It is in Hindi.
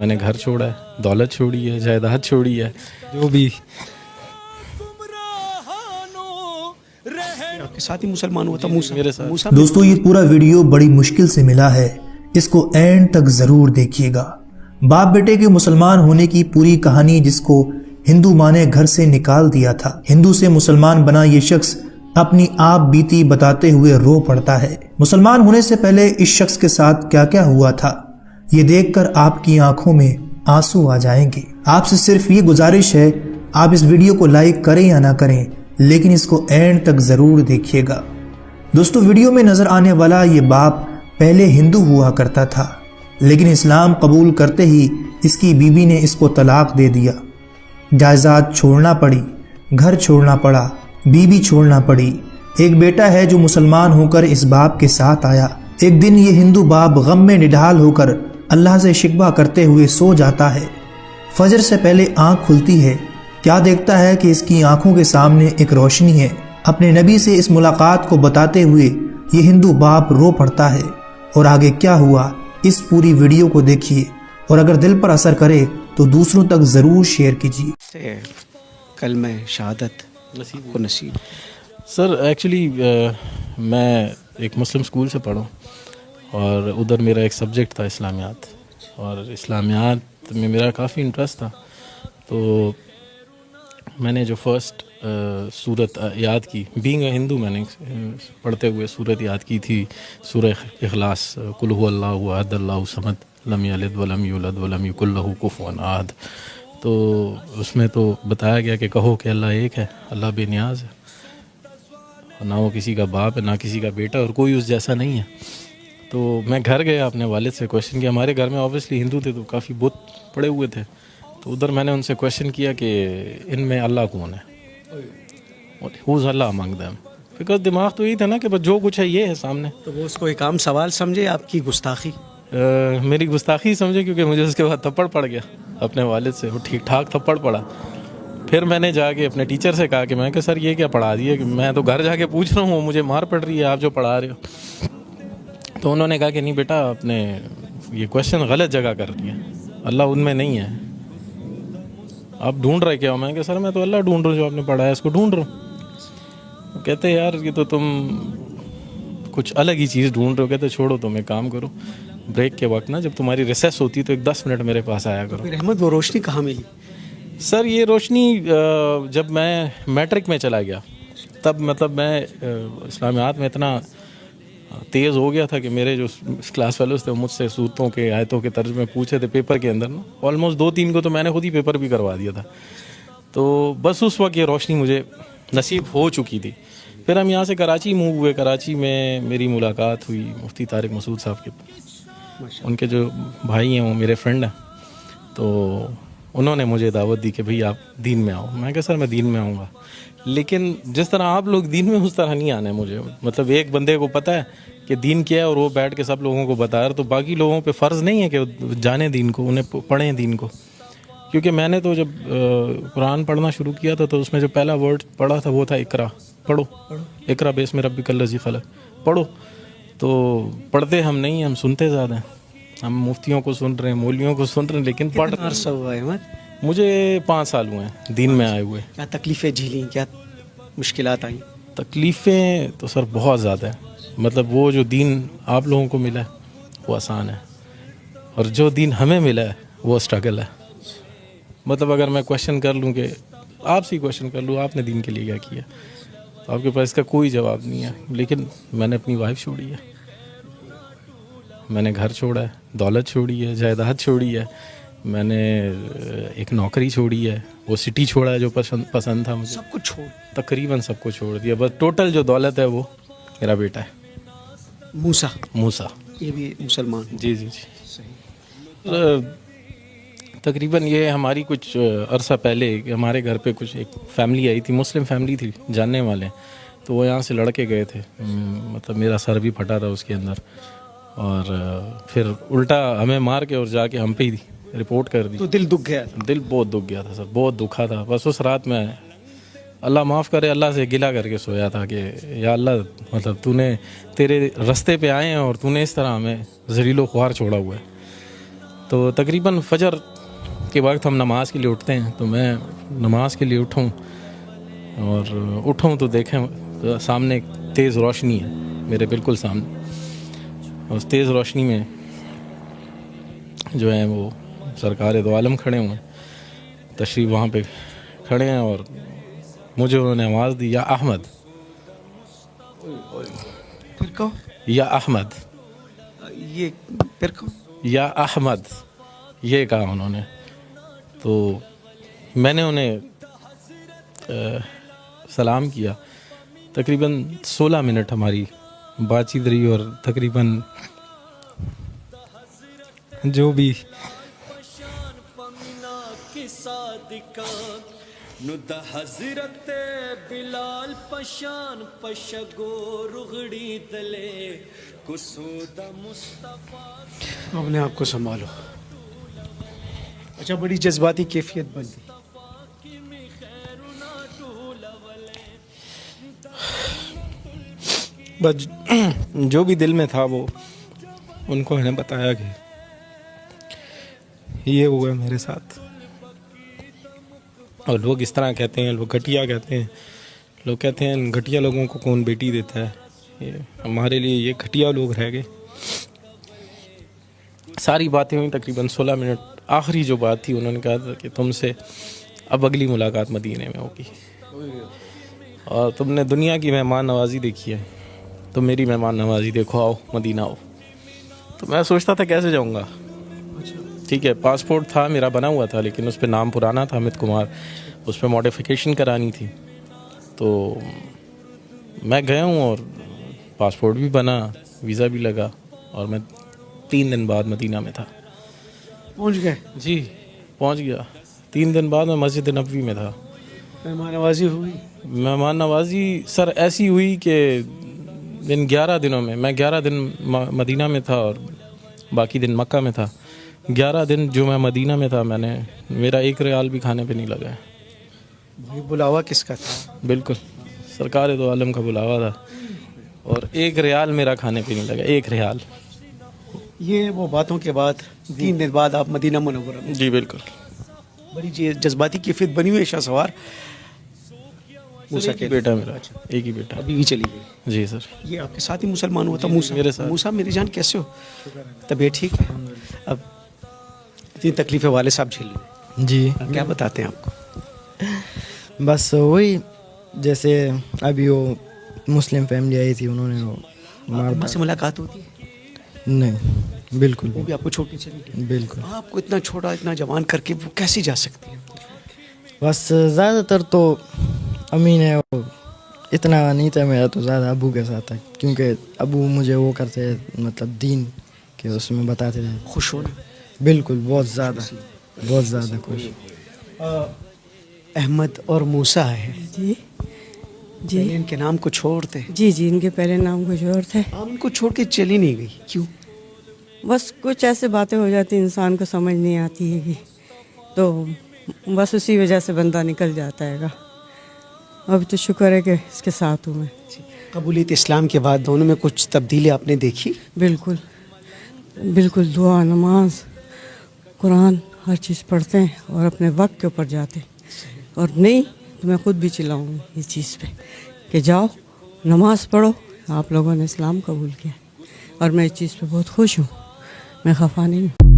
मैंने घर छोड़ा है, दौलत छोड़ी है, जायदाद छोड़ी है, जो भी आपके साथ ही मुसलमान हुआ था मूसा। मेरे साथ। मूसा दोस्तों ये पूरा वीडियो बड़ी मुश्किल से मिला है, इसको एंड तक जरूर देखिएगा। बाप बेटे के मुसलमान होने की पूरी कहानी जिसको हिंदू माँ ने घर से निकाल दिया था, हिंदू से मुसलमान बना ये शख्स अपनी आप बीती बताते हुए रो पड़ता है। मुसलमान होने से पहले इस शख्स के साथ क्या क्या हुआ था ये देखकर आपकी आंखों में आंसू आ जाएंगे। आपसे सिर्फ ये गुजारिश है, आप इस वीडियो को लाइक करें या ना करें, लेकिन इसको एंड तक जरूर देखिएगा। दोस्तों वीडियो में नजर आने वाला ये बाप पहले हिंदू हुआ करता था, लेकिन इस्लाम कबूल करते ही इसकी बीवी ने इसको तलाक दे दिया। जायदाद छोड़ना पड़ी, घर छोड़ना पड़ा, बीवी छोड़ना पड़ी। एक बेटा है जो मुसलमान होकर इस बाप के साथ आया। एक दिन ये हिंदू बाप गम में निढाल होकर अल्लाह से शिकवा करते हुए सो जाता है। फजर से पहले आंख खुलती है, क्या देखता है कि इसकी आंखों के सामने एक रोशनी है। अपने नबी से इस मुलाकात को बताते हुए ये हिंदू बाप रो पड़ता है। और आगे क्या हुआ इस पूरी वीडियो को देखिए, और अगर दिल पर असर करे तो दूसरों तक जरूर शेयर कीजिए। कल में शहादत को नसीब। सर एक्चुअली मैं एक मुस्लिम स्कूल से पढ़ा और उधर मेरा एक सब्जेक्ट था इस्लामियात, और इस्लामियात में मेरा काफ़ी इंटरेस्ट था। तो मैंने जो फर्स्ट सूरत याद की, बीइंग अ हिंदू, मैंने पढ़ते हुए सूरत याद की थी, सूरह इखलास, कुल हु अल्लाहु अहद अल्लाहु समद लम यलिद वलम यूलद वलम यकुल लहू कुफुवन अहद। तो उसमें तो बताया गया कि कहो कि अल्लाह एक है, अल्लाह बेनियाज है, ना वो किसी का बाप है ना किसी का बेटा, और कोई उस जैसा नहीं है। तो मैं घर गया, अपने वालिद से क्वेश्चन किया। हमारे घर में ऑब्वियसली हिंदू थे तो काफ़ी बुत पड़े हुए थे, तो उधर मैंने उनसे क्वेश्चन किया कि इनमें अल्लाह कौन है, who's Allah among them. Because दिमाग तो यही था ना कि बस जो कुछ है ये है सामने। तो वो उसको एक आम सवाल समझे, आपकी गुस्ताखी? मेरी गुस्ताखी समझे, क्योंकि मुझे उसके बाद थप्पड़ पड़ गया अपने वालिद से, वो ठीक ठाक थप्पड़ पड़ा। फिर मैंने जाके अपने टीचर से कहा कि मैं सर ये क्या पढ़ा दिया, कि मैं तो घर जाके पूछ रहा हूँ, मुझे मार पड़ रही है आप जो पढ़ा रहे हो। तो उन्होंने कहा कि नहीं बेटा, आपने ये क्वेश्चन गलत जगह कर दिया, अल्लाह उनमें नहीं है, आप ढूंढ रहे क्या हो? मैं सर मैं तो अल्लाह ढूंढ रहा हूँ, जो आपने पढ़ा है इसको ढूंढ रहा हूँ। कहते यार ये तो तुम कुछ अलग ही चीज़ ढूंढ रहे हो। कहते छोड़ो, तुम एक काम करो, ब्रेक के वक्त ना जब तुम्हारी रिसेस होती है तो एक 10 मिनट मेरे पास आया करो। फिर अहमद वो रोशनी कहाँ मिली? सर ये रोशनी जब मैं मैट्रिक में चला गया, तब मतलब मैं इस्लामियात में इतना तेज़ हो गया था कि मेरे जो क्लास फेलोज थे मुझसे सूरतों के, आयतों के तर्जुमे पूछे थे पेपर के अंदर ना, ऑलमोस्ट 2-3 को तो मैंने खुद ही पेपर भी करवा दिया था। तो बस उस वक्त ये रोशनी मुझे नसीब हो चुकी थी। फिर हम यहाँ से कराची मूव हुए। कराची में मेरी मुलाकात हुई मुफ्ती तारिक मसूद साहब के, उनके जो भाई हैं वो मेरे फ्रेंड हैं। तो उन्होंने मुझे दावत दी कि भाई आप दीन में आओ। मैं कहा सर मैं दीन में आऊँगा, लेकिन जिस तरह आप लोग दीन में उस तरह नहीं आना है मुझे। मतलब एक बंदे को पता है कि दीन क्या है और वो बैठ के सब लोगों को बता रहा, तो बाकी लोगों पे फ़र्ज़ नहीं है कि जाने दीन को, उन्हें पढ़ें दीन को। क्योंकि मैंने तो जब कुरान पढ़ना शुरू किया था तो उसमें जो पहला वर्ड पढ़ा था वो था इकरा, पढ़ो, इकरा बेस्म रब्बिकल्लज़ी खलक़, पढ़ो। तो पढ़ते हम नहीं, हम सुनते ज़्यादा हैं। हम मुफ्तियों को सुन रहे हैं, मौलवियों को सुन रहे हैं, लेकिन पढ़ अरसा हुआ है? मुझे 5 साल हुए हैं दीन में आए हुए। क्या तकलीफ़ें झेली, क्या मुश्किलात आई? तकलीफ़ें तो सर बहुत ज़्यादा है। मतलब वो जो दीन आप लोगों को मिला है वो आसान है, और जो दीन हमें मिला है वो स्ट्रगल है। मतलब अगर मैं क्वेश्चन कर लूँ, कि आपसे ही क्वेश्चन कर लूँ आपने दीन के लिए क्या किया, तो आपके पास इसका कोई जवाब नहीं है। लेकिन मैंने अपनी वाइफ छोड़ी है, मैंने घर छोड़ा है, दौलत छोड़ी है, जायदाद छोड़ी है, मैंने एक नौकरी छोड़ी है, वो सिटी छोड़ा है जो पसंद था मुझे, सब कुछ छोड़, तकरीबन सबको छोड़ दिया। बस टोटल जो दौलत है वो मेरा बेटा है मूसा। ये भी मुसलमान? जी जी जी सही। तकरीबन ये हमारी कुछ अरसा पहले हमारे घर पे कुछ एक फैमिली आई थी, मुस्लिम फैमिली थी, जानने वाले, तो वो यहाँ से लड़के गए थे। मतलब मेरा सर भी फटा था उसके अंदर, और फिर उल्टा हमें मार के और जाके हम पे ही रिपोर्ट कर दी। तो दिल दुख गया? दिल बहुत दुख गया था सर, बहुत दुखा था। बस उस रात में अल्लाह माफ़ करे, अल्लाह से गिला करके सोया था कि या अल्लाह, मतलब तूने, तेरे रास्ते पे आए हैं और तूने इस तरह हमें ज़लीलो ख्वार छोड़ा हुआ है। तो तकरीबन फजर के वक्त हम नमाज़ के लिए उठते हैं, तो मैं नमाज के लिए उठूँ और उठूँ तो देखें तो सामने एक तेज़ रोशनी है मेरे बिल्कुल सामने। उस तेज़ रोशनी में जो है वो सरकार दो आलम खड़े हुए हैं, तशरीफ़ वहाँ पे खड़े हैं और मुझे उन्होंने आवाज़ दी, या अहमद, फिर कहो या अहमद, ये फिर कहो या अहमद, ये कहा उन्होंने। तो मैंने उन्हें सलाम किया। तकरीबन 16 मिनट हमारी बातचीत रही और तकरीबन जो भी हज़रत बिलाल पशान पशगो रुगड़ी तले कुसूदा मुस्तफा। अपने आप को संभालो। अच्छा, बड़ी जज्बाती कैफियत बन गई। बस जो भी दिल में था वो उनको मैंने बताया कि ये हुआ मेरे साथ। और लोग इस तरह कहते हैं, लोग घटिया कहते हैं, लोग कहते हैं घटिया लोगों को कौन बेटी देता है। ये हमारे लिए ये घटिया लोग रह गए। सारी बातें हुई तकरीबन 16 मिनट। आखिरी जो बात थी उन्होंने कहा था कि तुमसे अब अगली मुलाकात मदीने में होगी और तुमने दुनिया की मेहमान नवाजी देखी है, तो मेरी मेहमान नवाजी देखो, आओ मदीना आओ। तो मैं सोचता था कैसे जाऊंगा। ठीक है, पासपोर्ट था मेरा बना हुआ था, लेकिन उस पर नाम पुराना था अमित कुमार, उस पर मॉडिफिकेशन करानी थी। तो मैं गया हूँ और पासपोर्ट भी बना, वीज़ा भी लगा और मैं 3 दिन बाद मदीना में था। पहुंच गए? जी पहुँच गया। 3 दिन बाद मैं मस्जिद नबवी में था। मेहमान नवाजी हुई? मेहमान नवाजी सर ऐसी हुई कि इन 11 दिनों में मैं 11 दिन मदीना में था और बाकी दिन मक्का में था। 11 दिन जो मैं मदीना में था, मेरा 1 रियाल भी खाने पे नहीं लगा है। भाई बुलावा किसका था? बिल्कुल सरकार दो आलम का बुलावा था और 1 रियाल मेरा खाने पे नहीं लगा, 1 रियाल। ये वो बातों के बाद 3 दिन बाद आप मदीना मुनव्वरा में? जी बिल्कुल। बड़ी जज्बाती कैफियत बनी हुई है शाहसवार। मूसा के बेटा मेरा, एक ही बेटा। अभी भी चली गई? जी सर। ये आपके साथ ही मुसलमान हुआ था मूसा? मेरे साथ। मूसा मेरी जान कैसे हो? तबीयत ठीक है? अब इतनी तकलीफें वाले साहब झेल रहे जी। क्या बताते हैं आपको? बस वही, जैसे अभी वो मुस्लिम फैमिली आई थी, उन्होंने वो मार अम्मा से मुलाकात होती है? नहीं, बिल्कुल वो भी आपको छोड़ के चली गई? बिल्कुल। आपको इतना छोटा इतना जवान करके वो कैसे जा सकती है? बस ज़्यादातर तो अम्मी ने वो इतना नहीं था मेरा, तो ज़्यादा अबू के साथ था, क्योंकि अबू मुझे वो करते मतलब दीन के उसमें बताते थे। खुश हो ना? बिल्कुल, बहुत ज़्यादा खुश। अहमद और मूसा है जी जी पहले इनके नाम को छोड़ते? जी जी, इनके पहले नाम कुछ और थे। आप इनको छोड़ के चली नहीं गई, क्यों? बस कुछ ऐसे बातें हो जाती इंसान को समझ नहीं आती है कि, तो बस उसी वजह से बंदा निकल जाता है। अभी तो शुक्र है कि इसके साथ हूँ मैं। कबूलियत इस्लाम के बाद दोनों में कुछ तब्दीली आपने देखी? बिल्कुल बिल्कुल, दुआ नमाज कुरान हर चीज़ पढ़ते हैं और अपने वक्त के ऊपर जाते हैं। और नहीं तो मैं खुद भी चिल्लाऊंगी इस चीज़ पे कि जाओ नमाज पढ़ो, आप लोगों ने इस्लाम कबूल किया और मैं इस चीज़ पे बहुत खुश हूँ, मैं खफा नहीं हूँ।